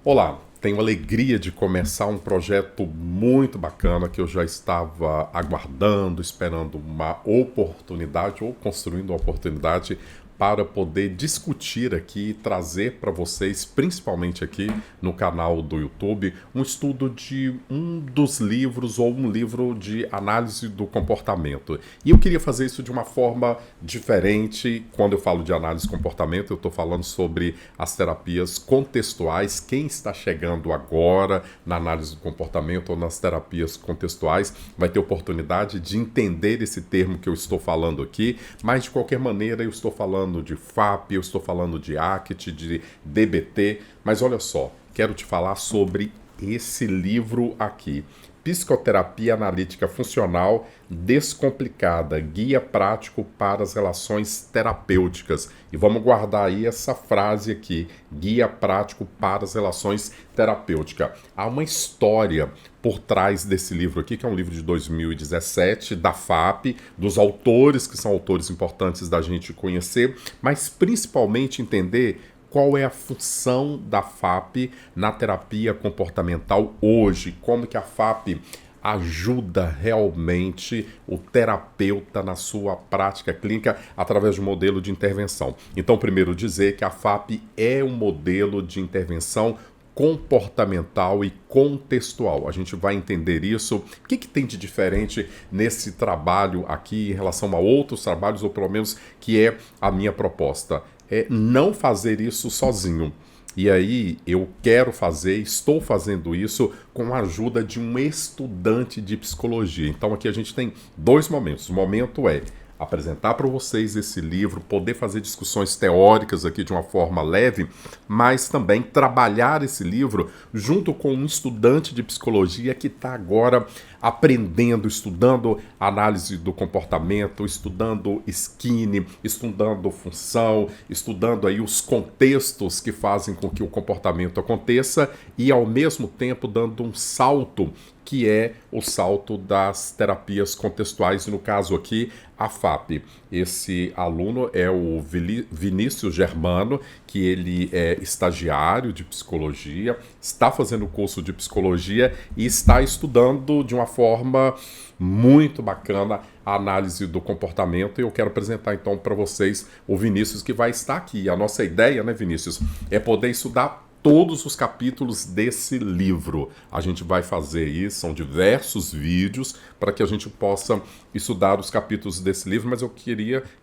Olá, tenho a alegria de começar um projeto muito bacana que eu já estava aguardando, esperando uma oportunidade ou construindo uma oportunidade para poder discutir aqui e trazer para vocês, principalmente aqui no canal do YouTube, um estudo de um dos livros ou um livro de análise do comportamento. E eu queria fazer isso de uma forma diferente. Quando eu falo de análise do comportamento, eu estou falando sobre as terapias contextuais. Quem está chegando agora na análise do comportamento ou nas terapias contextuais vai ter oportunidade de entender esse termo que eu estou falando aqui, mas de qualquer maneira eu estou falando de FAP, eu estou falando de ACT, de DBT, mas olha só, quero te falar sobre esse livro aqui, Psicoterapia Analítica Funcional Descomplicada, Guia Prático para as Relações Terapêuticas. E vamos guardar aí essa frase aqui, Guia Prático para as Relações Terapêuticas. Há uma história por trás desse livro aqui, que é um livro de 2017, da FAP, dos autores, que são autores importantes da gente conhecer, mas principalmente entender qual é a função da FAP na terapia comportamental hoje, como que a FAP ajuda realmente o terapeuta na sua prática clínica através de um modelo de intervenção. Então, primeiro dizer que a FAP é um modelo de intervenção comportamental e contextual. A gente vai entender isso. O que tem de diferente nesse trabalho aqui em relação a outros trabalhos, ou pelo menos que é a minha proposta? É não fazer isso sozinho. E aí eu quero fazer, estou fazendo isso com a ajuda de um estudante de psicologia. Então aqui a gente tem dois momentos. O momento é apresentar para vocês esse livro, poder fazer discussões teóricas aqui de uma forma leve, mas também trabalhar esse livro junto com um estudante de psicologia que está agora aprendendo, estudando análise do comportamento, estudando skin, estudando função, estudando aí os contextos que fazem com que o comportamento aconteça e ao mesmo tempo dando um salto que é o salto das terapias contextuais, e no caso aqui, a FAP. Esse aluno é o Vinícius Germano, que ele é estagiário de psicologia, está fazendo o curso de psicologia e está estudando de uma forma muito bacana a análise do comportamento, e eu quero apresentar então para vocês o Vinícius, que vai estar aqui. A nossa ideia, né, Vinícius, é poder estudar todos os capítulos desse livro. A gente vai fazer isso, são diversos vídeos para que a gente possa estudar os capítulos desse livro, mas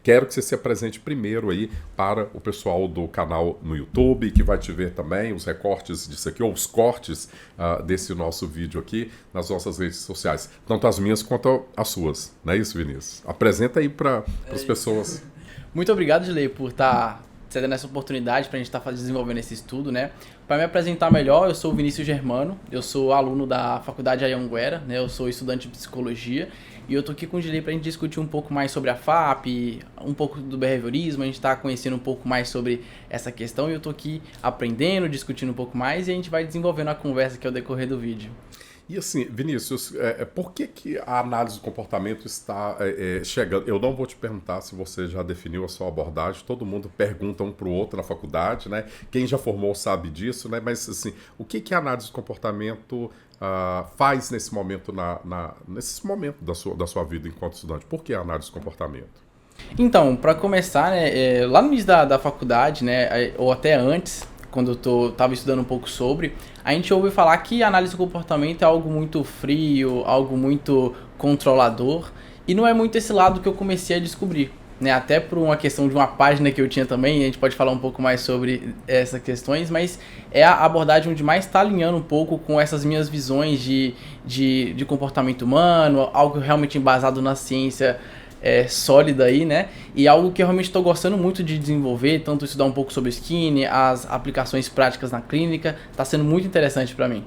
quero que você se apresente primeiro aí para o pessoal do canal no YouTube, que vai te ver também os recortes disso aqui, ou os cortes desse nosso vídeo aqui nas nossas redes sociais, tanto as minhas quanto as suas. Não é isso, Vinícius? Apresenta aí para as pessoas. Muito obrigado, Gilei, por estar cedendo essa oportunidade para a gente estar desenvolvendo esse estudo, né? Para me apresentar melhor, eu sou o Vinícius Germano, eu sou aluno da Faculdade Anhanguera, né? Eu sou estudante de psicologia e eu tô aqui com o Gilei para a gente discutir um pouco mais sobre a FAP, um pouco do behaviorismo, a gente está conhecendo um pouco mais sobre essa questão e eu tô aqui aprendendo, discutindo um pouco mais e a gente vai desenvolvendo a conversa aqui ao decorrer do vídeo. E assim, Vinícius, por que a análise do comportamento está chegando? Eu não vou te perguntar se você já definiu a sua abordagem, todo mundo pergunta um para o outro na faculdade, né? Quem já formou sabe disso, né? Mas assim, o que a análise do comportamento faz nesse momento, nesse momento da sua vida enquanto estudante? Por que a análise do comportamento? Então, para começar, né, lá no início da faculdade, né, ou até antes, quando eu estava estudando um pouco sobre, a gente ouve falar que a análise do comportamento é algo muito frio, algo muito controlador, e não é muito esse lado que eu comecei a descobrir, né? Até por uma questão de uma página que eu tinha também, a gente pode falar um pouco mais sobre essas questões, mas é a abordagem onde mais está alinhando um pouco com essas minhas visões de comportamento humano, algo realmente embasado na ciência sólida aí, né? E algo que eu realmente estou gostando muito de desenvolver, tanto estudar um pouco sobre skin, as aplicações práticas na clínica, está sendo muito interessante para mim.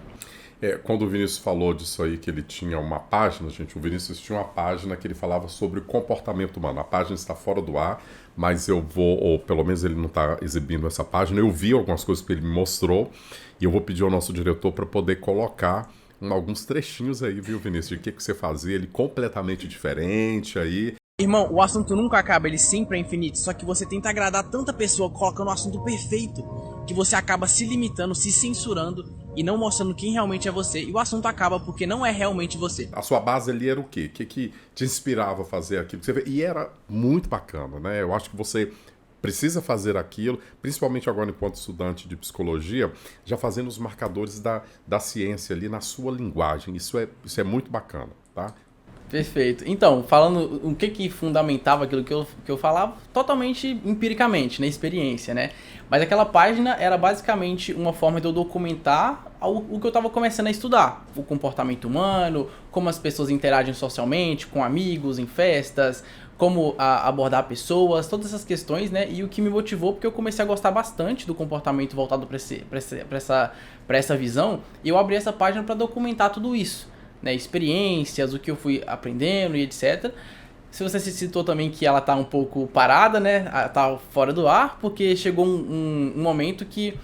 Quando o Vinícius falou disso aí, que ele tinha uma página, gente, o Vinícius tinha uma página que ele falava sobre comportamento humano. A página está fora do ar, mas eu vou, ou pelo menos ele não está exibindo essa página, eu vi algumas coisas que ele me mostrou, e eu vou pedir ao nosso diretor para poder colocar alguns trechinhos aí, viu, Vinícius, de que você fazia, ele completamente diferente aí. Irmão, o assunto nunca acaba, ele sempre é infinito. Só que você tenta agradar tanta pessoa colocando o assunto perfeito que você acaba se limitando, se censurando e não mostrando quem realmente é você. E o assunto acaba porque não é realmente você. A sua base ali era o quê? O que te inspirava a fazer aquilo? E era muito bacana, né? Eu acho que você precisa fazer aquilo, principalmente agora enquanto estudante de psicologia, já fazendo os marcadores da ciência ali na sua linguagem. Isso é muito bacana, tá? Perfeito. Então, falando o que fundamentava aquilo que eu falava, totalmente empiricamente, na experiência, né? Mas aquela página era basicamente uma forma de eu documentar o que eu estava começando a estudar. O comportamento humano, como as pessoas interagem socialmente, com amigos, em festas, como abordar pessoas, todas essas questões, né? E o que me motivou, porque eu comecei a gostar bastante do comportamento voltado para essa visão, e eu abri essa página para documentar tudo isso. Né, experiências, o que eu fui aprendendo e etc. Se você se citou também que ela tá um pouco parada, né, tá fora do ar, porque chegou um momento que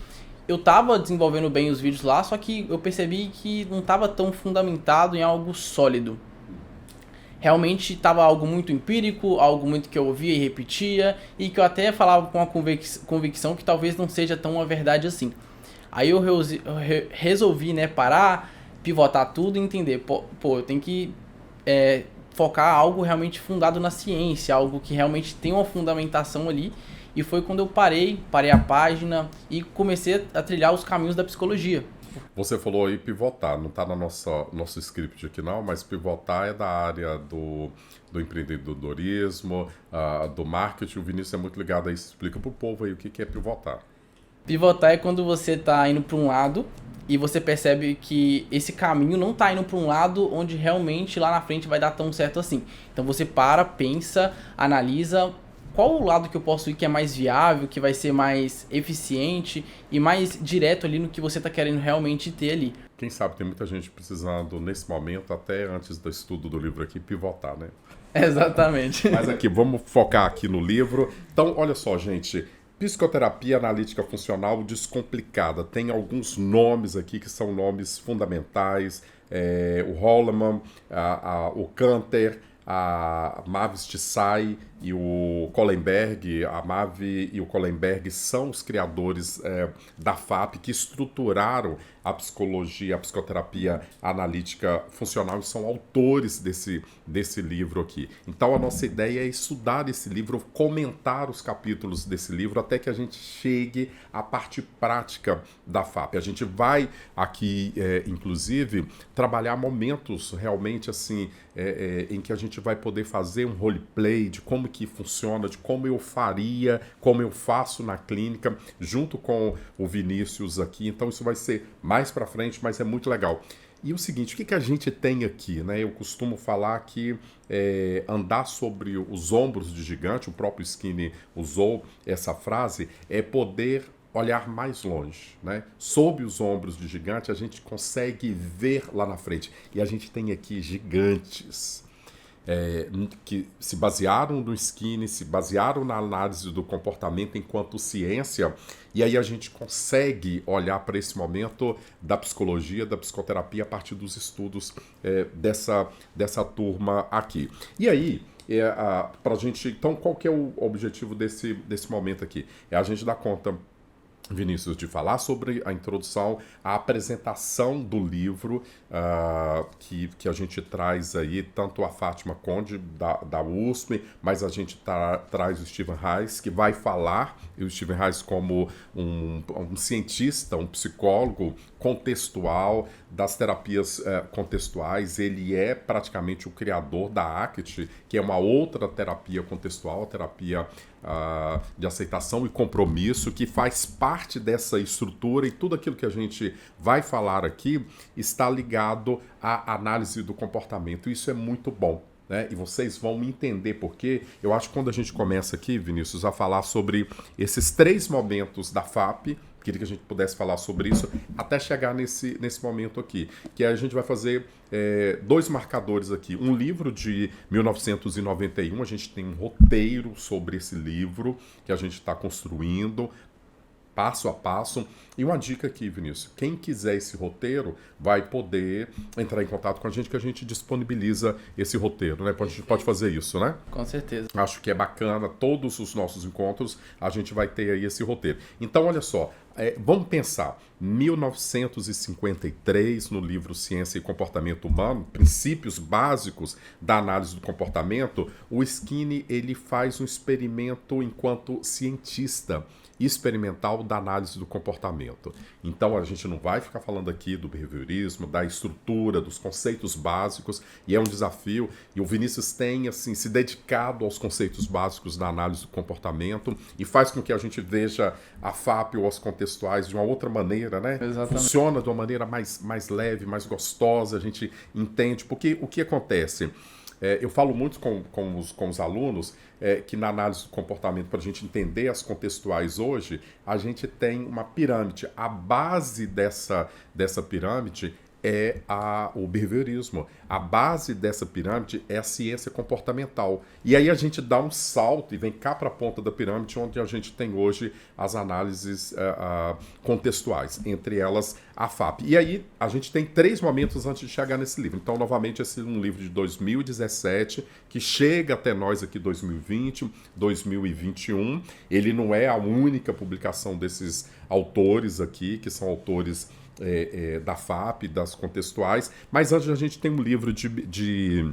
eu tava desenvolvendo bem os vídeos lá, só que eu percebi que não tava tão fundamentado em algo sólido. Realmente estava algo muito empírico, algo muito que eu ouvia e repetia, e que eu até falava com uma convicção que talvez não seja tão uma verdade assim. Aí eu resolvi, né, parar, pivotar tudo e entender, eu tenho que focar algo realmente fundado na ciência, algo que realmente tem uma fundamentação ali. E foi quando eu parei a página e comecei a trilhar os caminhos da psicologia. Você falou aí pivotar, não está no nosso script aqui não, mas pivotar é da área do empreendedorismo, do marketing. O Vinícius é muito ligado a isso. Explica para o povo aí o que é pivotar. Pivotar é quando você está indo para um lado e você percebe que esse caminho não está indo para um lado onde realmente lá na frente vai dar tão certo assim. Então você pensa, analisa qual o lado que eu posso ir que é mais viável, que vai ser mais eficiente e mais direto ali no que você está querendo realmente ter ali. Quem sabe tem muita gente precisando nesse momento, até antes do estudo do livro aqui, pivotar, né? Exatamente. Mas aqui, vamos focar aqui no livro. Então, olha só, gente. Psicoterapia analítica funcional descomplicada. Tem alguns nomes aqui que são nomes fundamentais. O Holleman, o Canter, a Mavis Tsai e o Kohlenberg. A Mavi e o Kohlenberg são os criadores da FAP, que estruturaram a psicologia, a psicoterapia analítica funcional, e são autores desse livro aqui. Então a nossa ideia é estudar esse livro, comentar os capítulos desse livro até que a gente chegue à parte prática da FAP. A gente vai aqui, inclusive, trabalhar momentos realmente assim, em que a gente vai poder fazer um roleplay de como que funciona, de como eu faria, como eu faço na clínica, junto com o Vinícius aqui. Então isso vai ser mais para frente, mas é muito legal. E o seguinte, o que a gente tem aqui, né? Eu costumo falar que andar sobre os ombros de gigante, o próprio Skinner usou essa frase, é poder olhar mais longe, né? Sob os ombros de gigante, a gente consegue ver lá na frente. E a gente tem aqui gigantes que se basearam no Skinner, se basearam na análise do comportamento enquanto ciência, e aí a gente consegue olhar para esse momento da psicologia, da psicoterapia a partir dos estudos dessa turma aqui. E aí, pra gente, então qual que é o objetivo desse momento aqui? É a gente dar conta, Vinícius, de falar sobre a introdução, a apresentação do livro que a gente traz aí, tanto a Fátima Conde, da USP, mas a gente traz o Stephen Hayes, que vai falar, e o Stephen Hayes como um cientista, um psicólogo contextual, das terapias contextuais. Ele é praticamente o criador da ACT, que é uma outra terapia contextual, a terapia de aceitação e compromisso, que faz parte dessa estrutura, e tudo aquilo que a gente vai falar aqui está ligado à análise do comportamento. Isso é muito bom, né? E vocês vão entender porque eu acho que quando a gente começa aqui, Vinícius, a falar sobre esses 3 momentos da FAP, queria que a gente pudesse falar sobre isso até chegar nesse momento aqui, que a gente vai fazer 2 marcadores aqui. Um livro de 1991, a gente tem um roteiro sobre esse livro que a gente está construindo. passo a passo. E uma dica aqui, Vinícius, quem quiser esse roteiro vai poder entrar em contato com a gente, que a gente disponibiliza esse roteiro, né? A gente pode fazer isso, né? Com certeza. Acho que é bacana, todos os nossos encontros a gente vai ter aí esse roteiro. Então, olha só, vamos pensar, 1953, no livro Ciência e Comportamento Humano, Princípios Básicos da Análise do Comportamento, o Skinner ele faz um experimento enquanto cientista experimental da análise do comportamento. Então a gente não vai ficar falando aqui do behaviorismo, da estrutura, dos conceitos básicos, e é um desafio, e o Vinícius tem assim se dedicado aos conceitos básicos da análise do comportamento e faz com que a gente veja a FAP ou as contextuais de uma outra maneira, né? Exatamente. Funciona de uma maneira mais leve, mais gostosa, a gente entende, porque o que acontece? Eu falo muito com os alunos que na análise do comportamento, para a gente entender as contextuais hoje, a gente tem uma pirâmide. A base dessa pirâmide é o behaviorismo. A base dessa pirâmide é a ciência comportamental. E aí a gente dá um salto e vem cá para a ponta da pirâmide, onde a gente tem hoje as análises contextuais, entre elas a FAP. E aí a gente tem 3 momentos antes de chegar nesse livro. Então, novamente, esse é um livro de 2017, que chega até nós aqui 2020, 2021. Ele não é a única publicação desses autores aqui, que são autores da FAP, das contextuais, mas antes a gente tem um livro de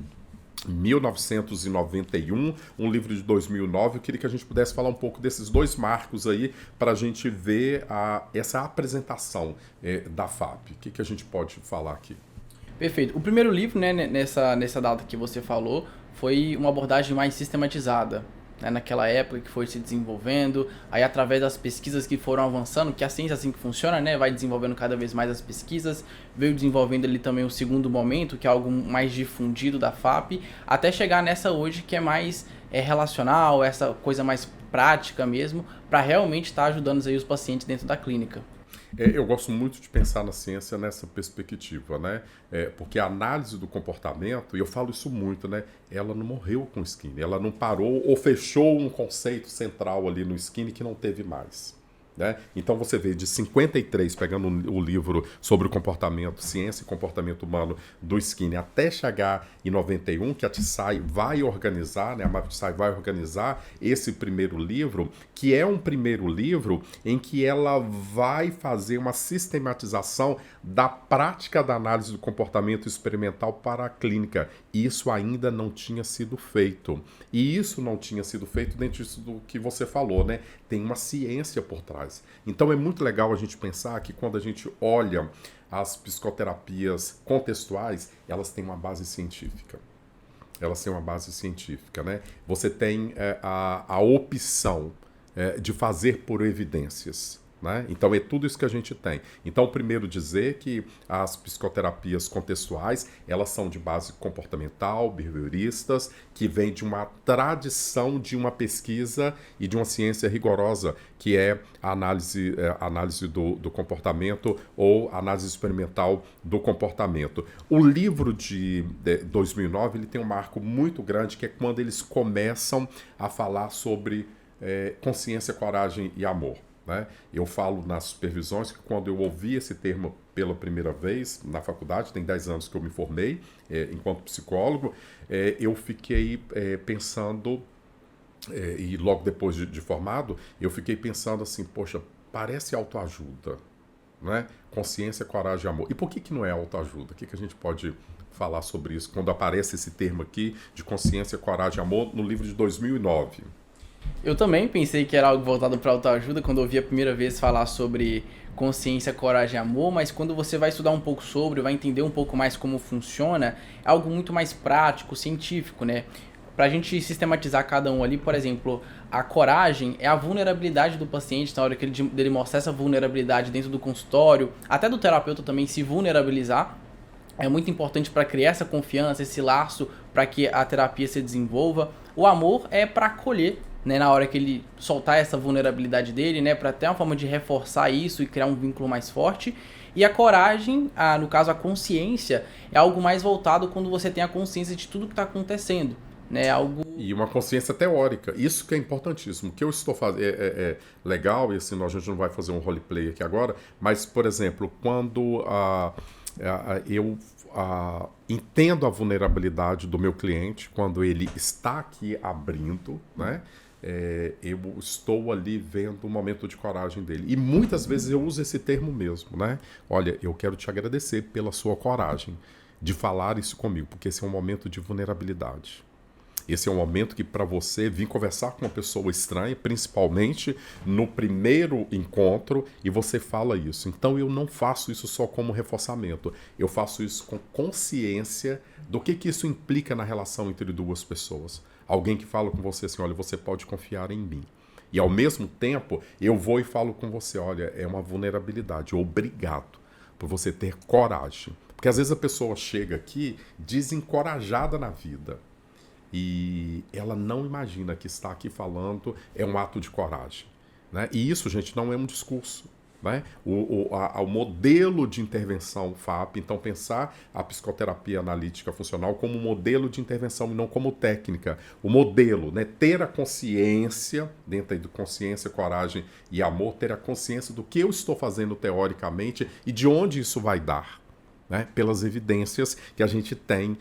1991, um livro de 2009. Eu queria que a gente pudesse falar um pouco desses 2 marcos aí, para a gente ver essa apresentação da FAP. O que a gente pode falar aqui? Perfeito. O primeiro livro, né, nessa data que você falou, foi uma abordagem mais sistematizada, né, naquela época que foi se desenvolvendo, aí através das pesquisas que foram avançando, que a ciência é assim que funciona, né, vai desenvolvendo cada vez mais as pesquisas, veio desenvolvendo ali também o segundo momento, que é algo mais difundido da FAP, até chegar nessa hoje que é mais relacional, essa coisa mais prática mesmo, para realmente estar ajudando aí os pacientes dentro da clínica. Eu gosto muito de pensar na ciência nessa perspectiva, né? Porque a análise do comportamento, e eu falo isso muito, né? Ela não morreu com o Skinner, ela não parou ou fechou um conceito central ali no Skinner que não teve mais. Né? Então você vê de 53, pegando o livro sobre o comportamento, ciência e comportamento humano do Skinner, até chegar em 91, que a TSAI vai organizar, né? A TSAI vai organizar esse primeiro livro, que é um primeiro livro em que ela vai fazer uma sistematização da prática da análise do comportamento experimental para a clínica. Isso ainda não tinha sido feito. E isso não tinha sido feito dentro disso do que você falou, né? Tem uma ciência por trás. Então é muito legal a gente pensar que quando a gente olha as psicoterapias contextuais, elas têm uma base científica. Elas têm uma base científica, né? Você tem a opção de fazer por evidências. Né? Então é tudo isso que a gente tem. Então, primeiro dizer que as psicoterapias contextuais, elas são de base comportamental, behavioristas, que vem de uma tradição de uma pesquisa e de uma ciência rigorosa, que é a análise do comportamento ou análise experimental do comportamento. O livro de 2009 ele tem um marco muito grande, que é quando eles começam a falar sobre consciência, coragem e amor. Né? Eu falo nas supervisões que quando eu ouvi esse termo pela primeira vez na faculdade, tem 10 anos que eu me formei enquanto psicólogo, eu fiquei pensando, e logo depois de formado, eu fiquei pensando assim, poxa, parece autoajuda, né? Consciência, coragem e amor. E por que não é autoajuda? O que a gente pode falar sobre isso quando aparece esse termo aqui de consciência, coragem e amor no livro de 2009? Eu também pensei que era algo voltado para autoajuda quando eu ouvi a primeira vez falar sobre consciência, coragem e amor, mas quando você vai estudar um pouco sobre, vai entender um pouco mais como funciona, é algo muito mais prático, científico, né? Pra gente sistematizar cada um ali, por exemplo, a coragem é a vulnerabilidade do paciente, na hora que ele mostrar essa vulnerabilidade dentro do consultório, até do terapeuta também se vulnerabilizar, é muito importante para criar essa confiança, esse laço para que a terapia se desenvolva. O amor é para acolher, né, na hora que ele soltar essa vulnerabilidade dele, né, para ter uma forma de reforçar isso e criar um vínculo mais forte. E a coragem, no caso a consciência, é algo mais voltado quando você tem a consciência de tudo que está acontecendo, né, algo E uma consciência teórica. Isso que é importantíssimo. O que eu estou fazendo é legal, e assim, a gente não vai fazer um roleplay aqui agora, mas, por exemplo, quando eu entendo a vulnerabilidade do meu cliente, quando ele está aqui abrindo, né? Eu estou ali vendo o momento de coragem dele. E muitas vezes eu uso esse termo mesmo, né? Olha, eu quero te agradecer pela sua coragem de falar isso comigo, porque esse é um momento de vulnerabilidade. Esse é um momento que para você vir conversar com uma pessoa estranha, principalmente no primeiro encontro, e você fala isso. Então eu não faço isso só como reforçamento. Eu faço isso com consciência do que isso implica na relação entre duas pessoas. Alguém que fala com você assim, olha, você pode confiar em mim. E ao mesmo tempo, eu vou e falo com você, olha, é uma vulnerabilidade. Obrigado por você ter coragem. Porque às vezes a pessoa chega aqui desencorajada na vida. E ela não imagina que estar aqui falando é um ato de coragem. Né? E isso, gente, não é um discurso. Né? O modelo de intervenção FAP, então pensar a psicoterapia analítica funcional como modelo de intervenção e não como técnica. O modelo, né? Ter a consciência, dentro de consciência, coragem e amor, ter a consciência do que eu estou fazendo teoricamente e de onde isso vai dar. Né? Pelas evidências que a gente tem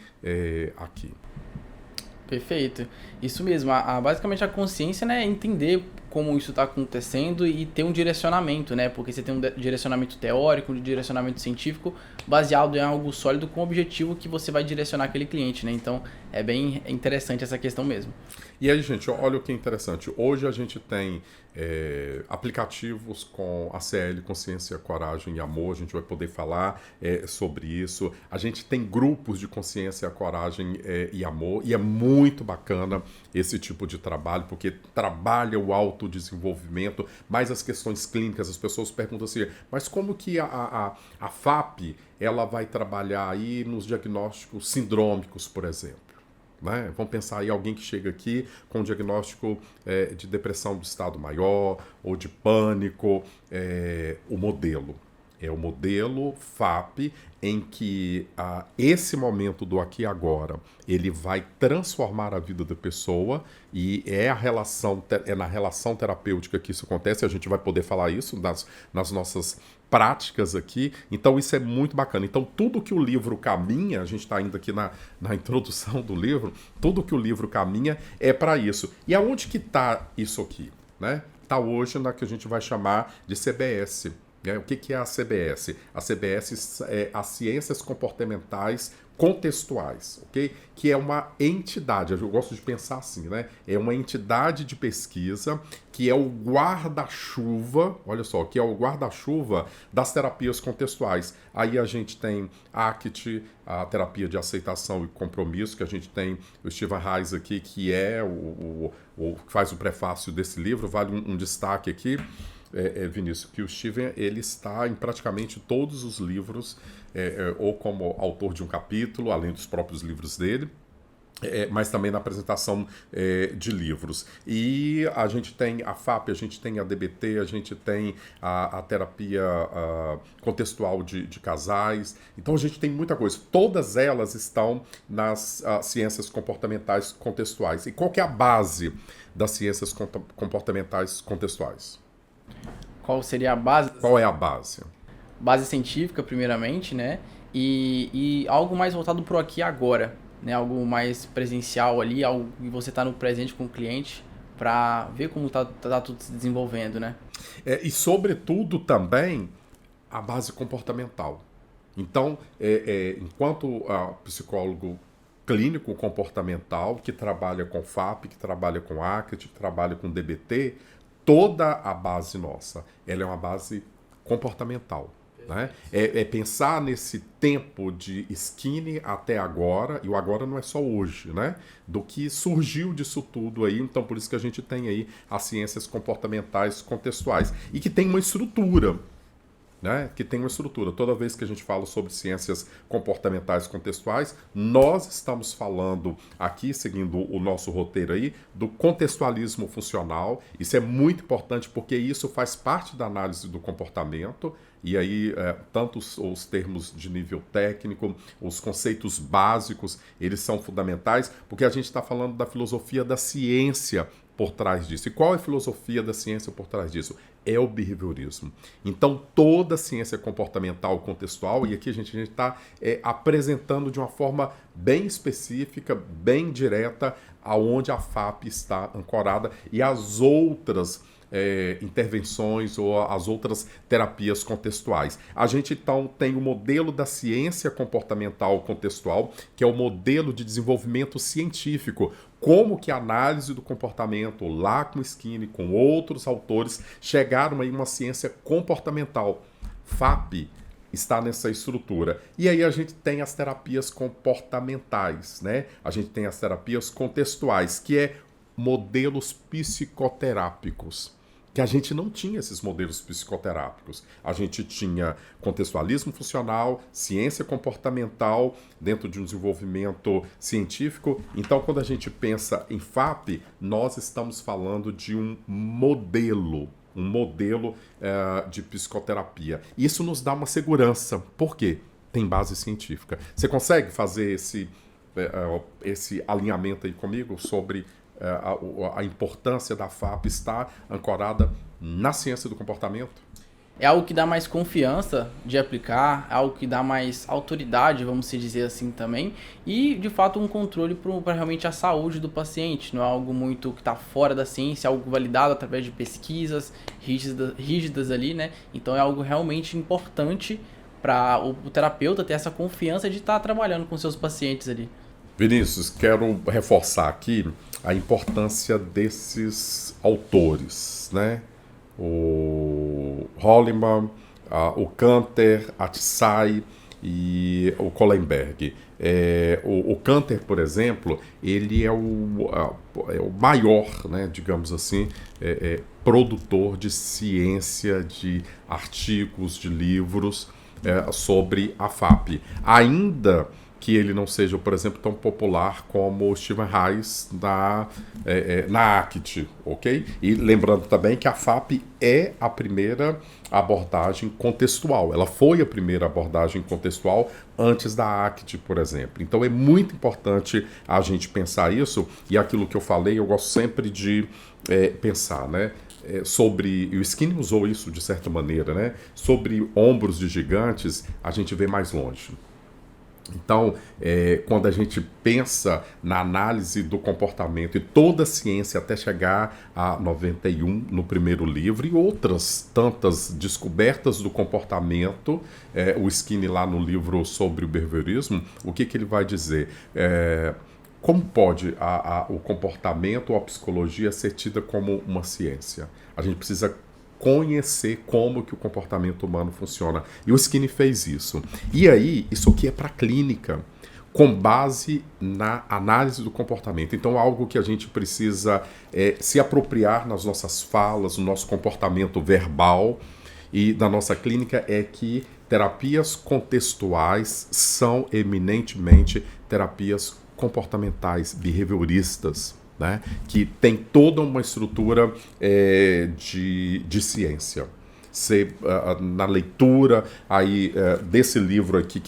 aqui. Perfeito. Isso mesmo. Basicamente a consciência, né, é entender como isso está acontecendo e ter um direcionamento, né? Porque você tem um direcionamento teórico, um direcionamento científico baseado em algo sólido com o objetivo que você vai direcionar aquele cliente, né? Então é bem interessante essa questão mesmo. E aí, gente, olha o que é interessante. Hoje a gente tem aplicativos com ACL, Consciência, Coragem e Amor. A gente vai poder falar sobre isso. A gente tem grupos de Consciência, Coragem e Amor. E é muito bacana esse tipo de trabalho, porque trabalha o autodesenvolvimento, mais as questões clínicas. As pessoas perguntam assim, mas como que a FAP ela vai trabalhar aí nos diagnósticos sindrômicos, por exemplo? Né? Vamos pensar aí alguém que chega aqui com um diagnóstico de depressão do estado maior ou de pânico. O modelo é o modelo FAP em que esse momento do aqui e agora ele vai transformar a vida da pessoa e é na relação terapêutica que isso acontece. A gente vai poder falar isso nas nossas práticas aqui, então isso é muito bacana. Então tudo que o livro caminha, a gente está indo aqui na introdução do livro, tudo que o livro caminha é para isso. E aonde que está isso aqui? Né? Está hoje na que a gente vai chamar de CBS. O que é a CBS? A CBS é as Ciências Comportamentais Contextuais, ok? Que é uma entidade, eu gosto de pensar assim, né? É uma entidade de pesquisa que é o guarda-chuva, olha só, que é o guarda-chuva das terapias contextuais. Aí a gente tem a ACT, a terapia de aceitação e compromisso, que a gente tem o Stephen Hayes aqui, que é o que faz o prefácio desse livro, vale um destaque aqui. Vinícius, que o Stephen ele está em praticamente todos os livros, ou como autor de um capítulo, além dos próprios livros dele, mas também na apresentação de livros. E a gente tem a FAP, a gente tem a DBT, a gente tem a terapia contextual de casais. Então a gente tem muita coisa. Todas elas estão nas ciências comportamentais contextuais. E qual que é a base das ciências comportamentais contextuais? Qual seria a base? Qual é a base? Base científica, primeiramente, né? E algo mais voltado pro aqui e agora, né? Algo mais presencial ali, algo que você tá no presente com o cliente para ver como tá tudo se desenvolvendo, né? E sobretudo também a base comportamental. Então, enquanto psicólogo clínico comportamental que trabalha com FAP, que trabalha com ACT, que trabalha com DBT, toda a base nossa, ela é uma base comportamental. Né? Pensar nesse tempo de skinny até agora, e o agora não é só hoje, né? Do que surgiu disso tudo aí. Então por isso que a gente tem aí as ciências comportamentais contextuais, e que tem uma estrutura. né, que tem uma estrutura. Toda vez que a gente fala sobre ciências comportamentais contextuais, nós estamos falando aqui, seguindo o nosso roteiro aí, do contextualismo funcional. Isso é muito importante porque isso faz parte da análise do comportamento. E aí, tanto os termos de nível técnico, os conceitos básicos, eles são fundamentais, porque a gente está falando da filosofia da ciência por trás disso. E qual é a filosofia da ciência por trás disso? É o behaviorismo. Então, toda a ciência comportamental contextual, e aqui a gente está apresentando de uma forma bem específica, bem direta, aonde a FAP está ancorada e as outras intervenções ou as outras terapias contextuais. A gente então tem o modelo da ciência comportamental contextual, que é o modelo de desenvolvimento científico, como que a análise do comportamento lá com Skinner, com outros autores, chegaram a uma ciência comportamental. FAP está nessa estrutura. E aí a gente tem as terapias comportamentais, né? A gente tem as terapias contextuais, que é modelos psicoterápicos, que a gente não tinha esses modelos psicoterápicos. A gente tinha contextualismo funcional, ciência comportamental, dentro de um desenvolvimento científico. Então, quando a gente pensa em FAP, nós estamos falando de um modelo de psicoterapia. Isso nos dá uma segurança. Por quê? Tem base científica. Você consegue fazer esse alinhamento aí comigo sobre a importância da FAP estar ancorada na ciência do comportamento? É algo que dá mais confiança de aplicar, é algo que dá mais autoridade, vamos dizer assim também, e de fato um controle para realmente a saúde do paciente. Não é algo muito que está fora da ciência, é algo validado através de pesquisas rígidas ali, né? Então é algo realmente importante para o terapeuta ter essa confiança de estar trabalhando com seus pacientes ali. Vinícius, quero reforçar aqui a importância desses autores, né? O Holliman, o Kanter, a Tsai e o Kohlenberg. O Kanter, por exemplo, ele é o maior, né, digamos assim, produtor de ciência, de artigos, de livros sobre a FAP. Ainda que ele não seja, por exemplo, tão popular como o Stephen Hayes na ACT, ok? E lembrando também que a FAP é a primeira abordagem contextual. Ela foi a primeira abordagem contextual antes da ACT, por exemplo. Então é muito importante a gente pensar isso, e aquilo que eu falei, eu gosto sempre de pensar, né? Sobre, e o Skinner usou isso de certa maneira, né? Sobre ombros de gigantes, a gente vê mais longe. Então, quando a gente pensa na análise do comportamento e toda a ciência até chegar a 91 no primeiro livro e outras tantas descobertas do comportamento, o Skinner lá no livro sobre o behaviorismo, o que ele vai dizer? Como pode o comportamento ou a psicologia ser tida como uma ciência? A gente precisa conhecer como que o comportamento humano funciona. E o Skinner fez isso. E aí, isso aqui é para a clínica, com base na análise do comportamento. Então, algo que a gente precisa se apropriar nas nossas falas, no nosso comportamento verbal e na nossa clínica é que terapias contextuais são eminentemente terapias comportamentais, behavioristas, né? Que tem toda uma estrutura de ciência. Na leitura aí, desse livro aqui,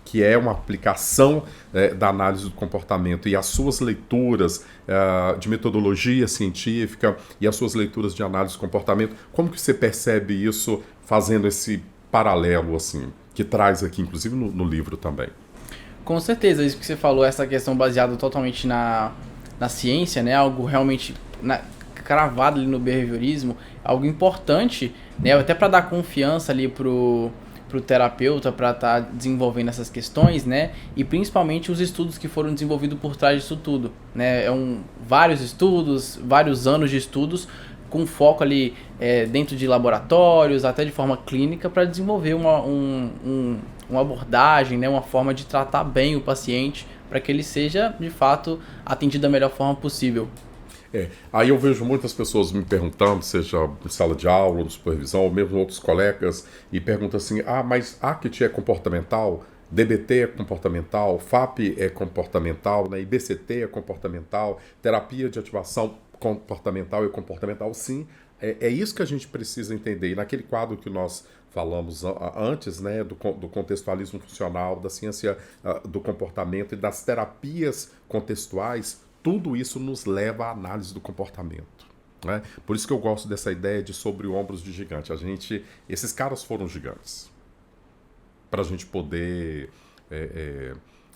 que é uma aplicação da análise do comportamento, e as suas leituras de metodologia científica e as suas leituras de análise do comportamento, como que você percebe isso fazendo esse paralelo assim, que traz aqui, inclusive no livro também? Com certeza, isso que você falou, essa questão baseada totalmente na ciência, né? Algo realmente cravado ali no behaviorismo, algo importante, né? Até para dar confiança ali pro terapeuta para estar desenvolvendo essas questões, né? E principalmente os estudos que foram desenvolvidos por trás disso tudo, né? Vários estudos, vários anos de estudos com foco ali dentro de laboratórios, até de forma clínica, para desenvolver uma abordagem, né? Uma forma de tratar bem o paciente, para que ele seja, de fato, atendido da melhor forma possível. Aí eu vejo muitas pessoas me perguntando, seja em sala de aula, no supervisão, ou mesmo outros colegas, e perguntam assim, mas ACT é comportamental? DBT é comportamental? FAP é comportamental? Né? IBCT é comportamental? Terapia de ativação comportamental é comportamental? Sim, é isso que a gente precisa entender. E naquele quadro que nós falamos antes, né, do contextualismo funcional, da ciência do comportamento e das terapias contextuais, tudo isso nos leva à análise do comportamento. Né? Por isso que eu gosto dessa ideia de sobre ombros de gigante. Esses caras foram gigantes. Para a gente poder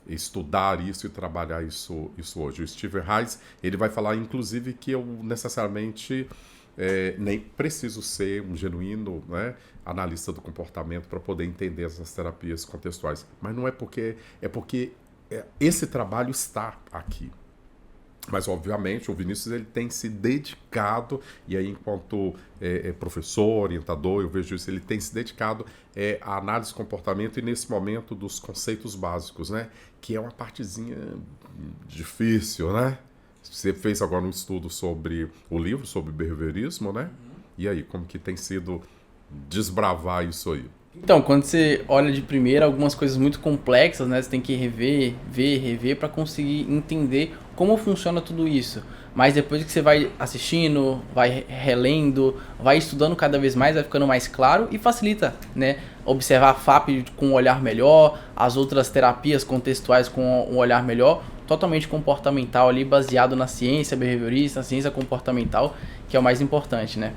estudar isso e trabalhar isso hoje. O Stephen Hayes, ele vai falar, inclusive, que eu necessariamente nem preciso ser um genuíno, né, analista do comportamento para poder entender essas terapias contextuais. Mas não é porque... É porque esse trabalho está aqui. Mas, obviamente, o Vinícius ele tem se dedicado, e aí, enquanto professor, orientador, eu vejo isso, ele tem se dedicado à análise de comportamento e, nesse momento, dos conceitos básicos, né? Que é uma partezinha difícil, né? Você fez agora um estudo sobre o livro, sobre behaviorismo, né? E aí, como que tem sido desbravar isso aí? Então, quando você olha de primeira algumas coisas muito complexas, né? Você tem que rever para conseguir entender como funciona tudo isso. Mas depois que você vai assistindo, vai relendo, vai estudando cada vez mais, vai ficando mais claro e facilita, né? Observar a FAP com um olhar melhor, as outras terapias contextuais com um olhar melhor, totalmente comportamental ali, baseado na ciência behaviorista, na ciência comportamental, que é o mais importante, né?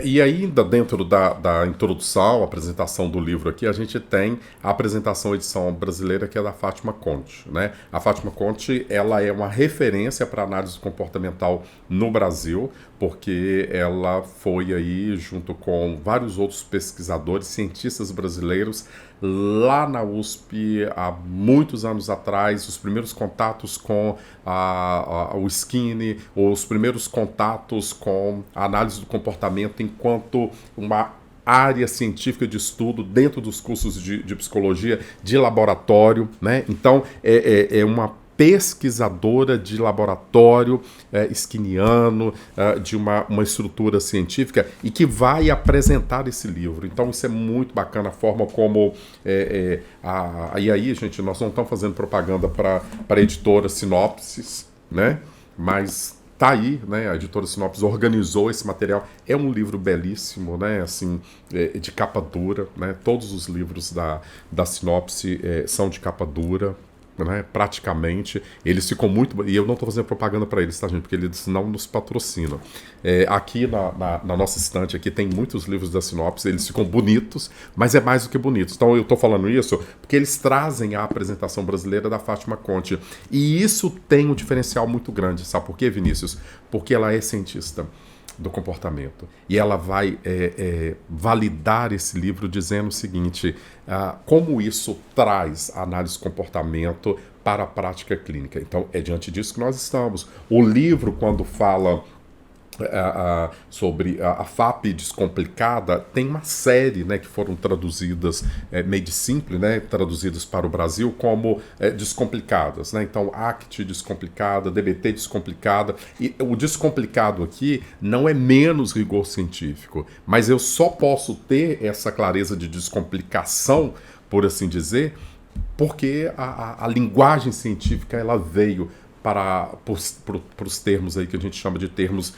E ainda dentro da introdução, apresentação do livro aqui, a gente tem a apresentação edição brasileira, que é da Fátima Conte, né? A Fátima Conte, ela é uma referência para análise comportamental no Brasil, porque ela foi aí, junto com vários outros pesquisadores, cientistas brasileiros, lá na USP, há muitos anos atrás, os primeiros contatos com o Skinny, os primeiros contatos com a análise do comportamento enquanto uma área científica de estudo dentro dos cursos de psicologia de laboratório, né? Então, é uma pesquisadora de laboratório skinniano, de uma estrutura científica, e que vai apresentar esse livro. Então isso é muito bacana, a forma como... E aí, gente, nós não estamos fazendo propaganda para a editora Sinopsis, né? Mas tá aí, né? A editora Sinopsis organizou esse material. É um livro belíssimo, né? Assim, de capa dura, né? Todos os livros da Sinopse são de capa dura, né, praticamente. Eles ficam muito... E eu não estou fazendo propaganda para eles, tá, gente? Porque eles não nos patrocinam. Aqui na nossa estante aqui tem muitos livros da Sinopse, eles ficam bonitos, mas é mais do que bonitos. Então eu estou falando isso porque eles trazem a apresentação brasileira da Fátima Conte. E isso tem um diferencial muito grande. Sabe por quê, Vinícius? Porque ela é cientista do comportamento. E ela vai validar esse livro dizendo o seguinte, como isso traz a análise de comportamento para a prática clínica. Então, é diante disso que nós estamos. O livro, quando fala sobre a FAP Descomplicada, tem uma série, né, que foram traduzidas, made simple, né, traduzidas para o Brasil como descomplicadas, né? Então, ACT Descomplicada, DBT Descomplicada. E o descomplicado aqui não é menos rigor científico, mas eu só posso ter essa clareza de descomplicação, por assim dizer, porque a linguagem científica ela veio para os termos aí que a gente chama de termos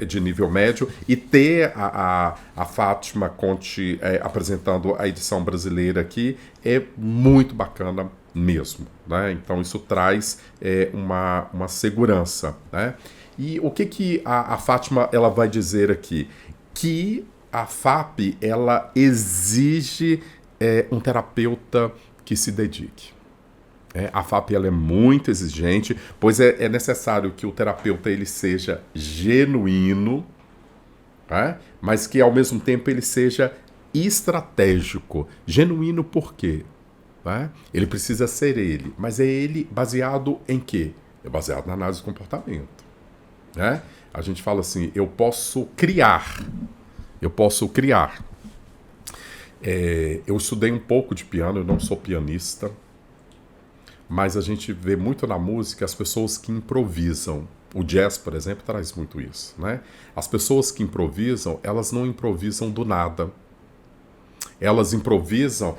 de nível médio, e ter a Fátima Conte apresentando a edição brasileira aqui é muito bacana mesmo, né? Então isso traz uma segurança, né? E o que a Fátima ela vai dizer aqui? Que a FAP ela exige um terapeuta que se dedique. A FAP ela é muito exigente, pois é necessário que o terapeuta ele seja genuíno, né? Mas que ao mesmo tempo ele seja estratégico. Genuíno por quê? Né? Ele precisa ser ele, mas é ele baseado em quê? É baseado na análise do comportamento. Né? A gente fala assim, eu posso criar. Eu estudei um pouco de piano, eu não sou pianista, mas a gente vê muito na música as pessoas que improvisam. O jazz, por exemplo, traz muito isso, né? As pessoas que improvisam, elas não improvisam do nada. Elas improvisam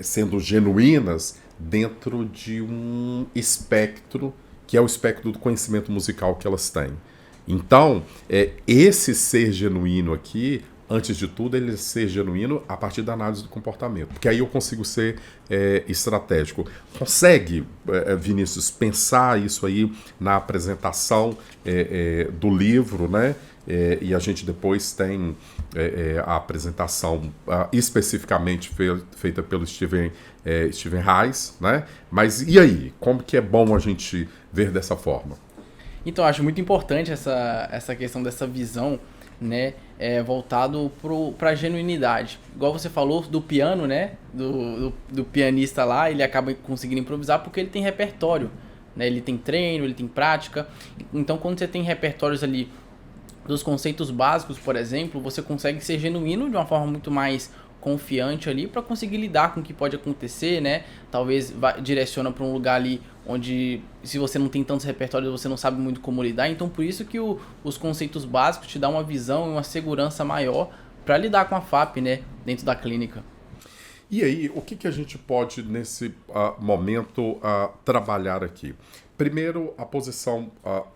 sendo genuínas dentro de um espectro que é o espectro do conhecimento musical que elas têm. Então, esse ser genuíno aqui, antes de tudo, ele ser genuíno a partir da análise do comportamento. Porque aí eu consigo ser estratégico. Consegue, Vinícius, pensar isso aí na apresentação do livro, né? E a gente depois tem a apresentação especificamente feita pelo Stephen Hayes, né? Mas e aí? Como que é bom a gente ver dessa forma? Então, eu acho muito importante essa questão dessa visão, né, voltado para a genuinidade. Igual você falou do piano, né, do pianista lá, ele acaba conseguindo improvisar porque ele tem repertório, né, ele tem treino, ele tem prática. Então, quando você tem repertórios ali dos conceitos básicos, por exemplo, você consegue ser genuíno de uma forma muito mais confiante ali para conseguir lidar com o que pode acontecer, né? Talvez direciona para um lugar ali onde, se você não tem tantos repertórios, você não sabe muito como lidar. Então, por isso que os conceitos básicos te dão uma visão e uma segurança maior para lidar com a FAP, né? Dentro da clínica. E aí, o que a gente pode, nesse momento, trabalhar aqui? Primeiro, a posição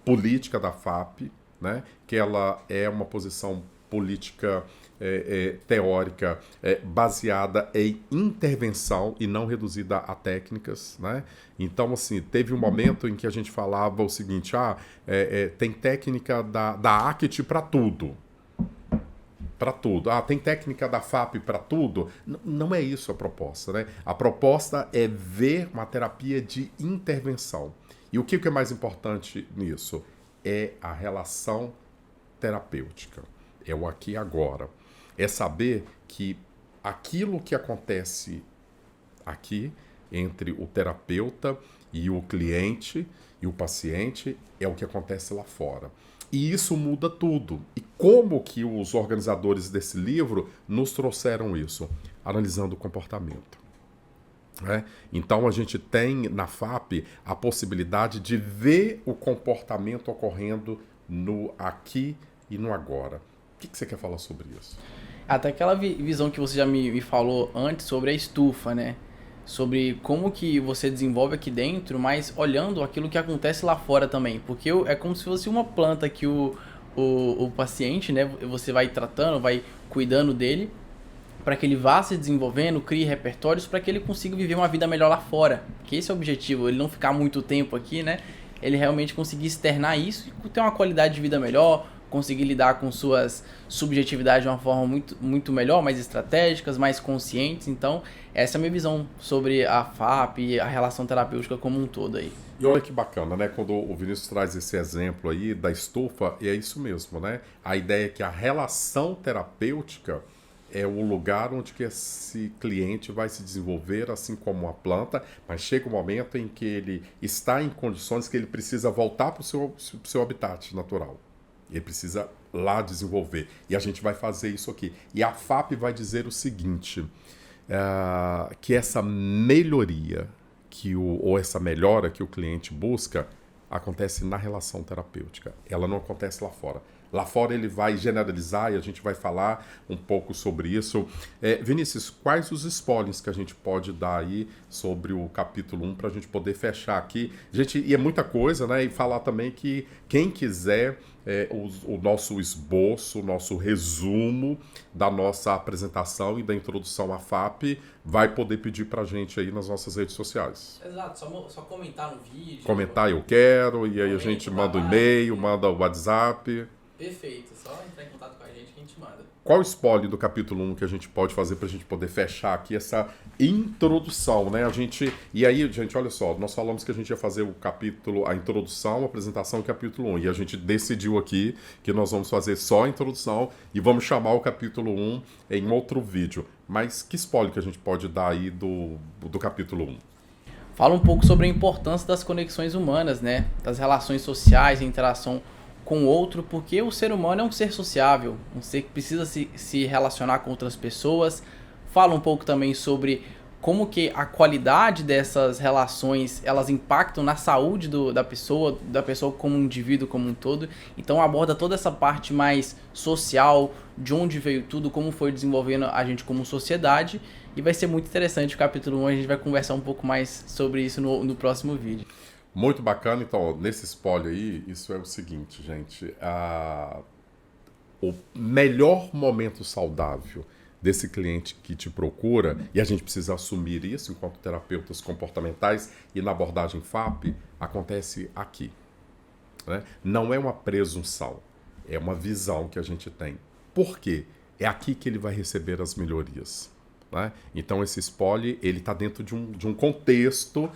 política da FAP, né? Que ela é uma posição política teórica baseada em intervenção e não reduzida a técnicas, né? Então, assim, teve um momento em que a gente falava o seguinte, tem técnica da ACT para tudo. Para tudo. Tem técnica da FAP para tudo? Não é isso a proposta, né? A proposta é ver uma terapia de intervenção. E o que é mais importante nisso? É a relação terapêutica. É o aqui e agora. É saber que aquilo que acontece aqui entre o terapeuta e o cliente e o paciente é o que acontece lá fora. E isso muda tudo. E como que os organizadores desse livro nos trouxeram isso? Analisando o comportamento. Então a gente tem na FAP a possibilidade de ver o comportamento ocorrendo no aqui e no agora. O que você quer falar sobre isso? Até aquela visão que você já me falou antes sobre a estufa, né? Sobre como que você desenvolve aqui dentro, mas olhando aquilo que acontece lá fora também. Porque é como se fosse uma planta que o paciente, né? Você vai tratando, vai cuidando dele, para que ele vá se desenvolvendo, crie repertórios para que ele consiga viver uma vida melhor lá fora. Que esse é o objetivo, ele não ficar muito tempo aqui, né? Ele realmente conseguir externar isso e ter uma qualidade de vida melhor, conseguir lidar com suas subjetividades de uma forma muito, muito melhor, mais estratégicas, mais conscientes. Então, essa é a minha visão sobre a FAP e a relação terapêutica como um todo aí. E olha que bacana, né? Quando o Vinícius traz esse exemplo aí da estufa, é isso mesmo, né? A ideia é que a relação terapêutica é o lugar onde que esse cliente vai se desenvolver, assim como a planta, mas chega um momento em que ele está em condições que ele precisa voltar para o seu habitat natural. Ele precisa lá desenvolver. E a gente vai fazer isso aqui. E a FAP vai dizer o seguinte, que essa melhoria, ou essa melhora que o cliente busca, acontece na relação terapêutica. Ela não acontece lá fora. Lá fora ele vai generalizar e a gente vai falar um pouco sobre isso. Vinícius, quais os spoilers que a gente pode dar aí sobre o capítulo 1 para a gente poder fechar aqui? E é muita coisa, né? E falar também que quem quiser o nosso esboço, o nosso resumo da nossa apresentação e da introdução à FAP, vai poder pedir para a gente aí nas nossas redes sociais. Exato, só comentar no vídeo. Comentar eu quero, e aí a gente manda um e-mail, manda o WhatsApp. Perfeito, só entrar em contato com a gente que a gente manda. Qual o spoiler do capítulo 1 que a gente pode fazer para a gente poder fechar aqui essa introdução, né? E aí, gente, olha só, nós falamos que a gente ia fazer a introdução, a apresentação do capítulo 1, e a gente decidiu aqui que nós vamos fazer só a introdução e vamos chamar o capítulo 1 em outro vídeo. Mas que spoiler que a gente pode dar aí do capítulo 1? Fala um pouco sobre a importância das conexões humanas, né? Das relações sociais, a interação com o outro, porque o ser humano é um ser sociável, um ser que precisa se relacionar com outras pessoas. Fala um pouco também sobre como que a qualidade dessas relações, elas impactam na saúde da pessoa como um indivíduo como um todo. Então aborda toda essa parte mais social, de onde veio tudo, como foi desenvolvendo a gente como sociedade. E vai ser muito interessante o capítulo 1, a gente vai conversar um pouco mais sobre isso no próximo vídeo. Muito bacana. Então, nesse spoiler aí, isso é o seguinte, gente. O melhor momento saudável desse cliente que te procura, e a gente precisa assumir isso enquanto terapeutas comportamentais e na abordagem FAP, acontece aqui. Né? Não é uma presunção, é uma visão que a gente tem. Por quê? É aqui que ele vai receber as melhorias. Né? Então esse spoiler ele está dentro de um contexto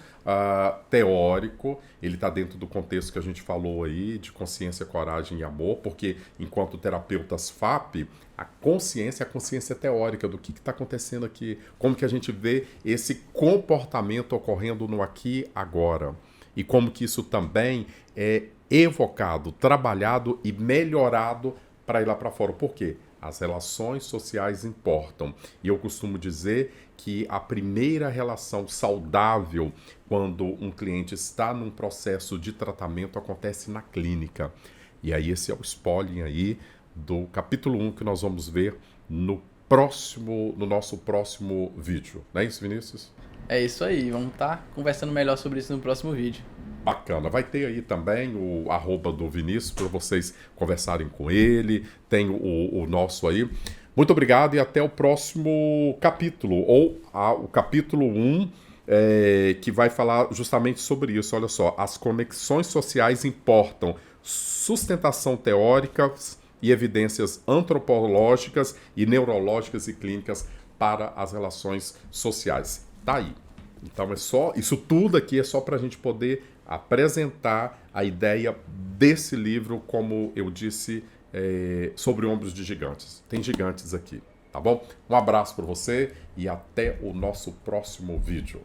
teórico, ele está dentro do contexto que a gente falou aí de consciência, coragem e amor, porque enquanto terapeutas FAP, a consciência é a consciência teórica do que está acontecendo aqui, como que a gente vê esse comportamento ocorrendo no aqui agora e como que isso também é evocado, trabalhado e melhorado para ir lá para fora. Por quê? As relações sociais importam. E eu costumo dizer que a primeira relação saudável quando um cliente está num processo de tratamento acontece na clínica. E aí esse é o spoiler aí do capítulo 1 que nós vamos ver no nosso próximo vídeo. Não é isso, Vinícius? É isso aí, vamos estar conversando melhor sobre isso no próximo vídeo. Bacana. Vai ter aí também o @ do Vinícius para vocês conversarem com ele. Tem o nosso aí. Muito obrigado e até o próximo capítulo, ou o capítulo 1, que vai falar justamente sobre isso. Olha só, as conexões sociais importam, sustentação teórica e evidências antropológicas e neurológicas e clínicas para as relações sociais. Tá aí. Então isso tudo aqui é só para a gente poder apresentar a ideia desse livro, como eu disse, sobre ombros de gigantes. Tem gigantes aqui, tá bom? Um abraço para você e até o nosso próximo vídeo.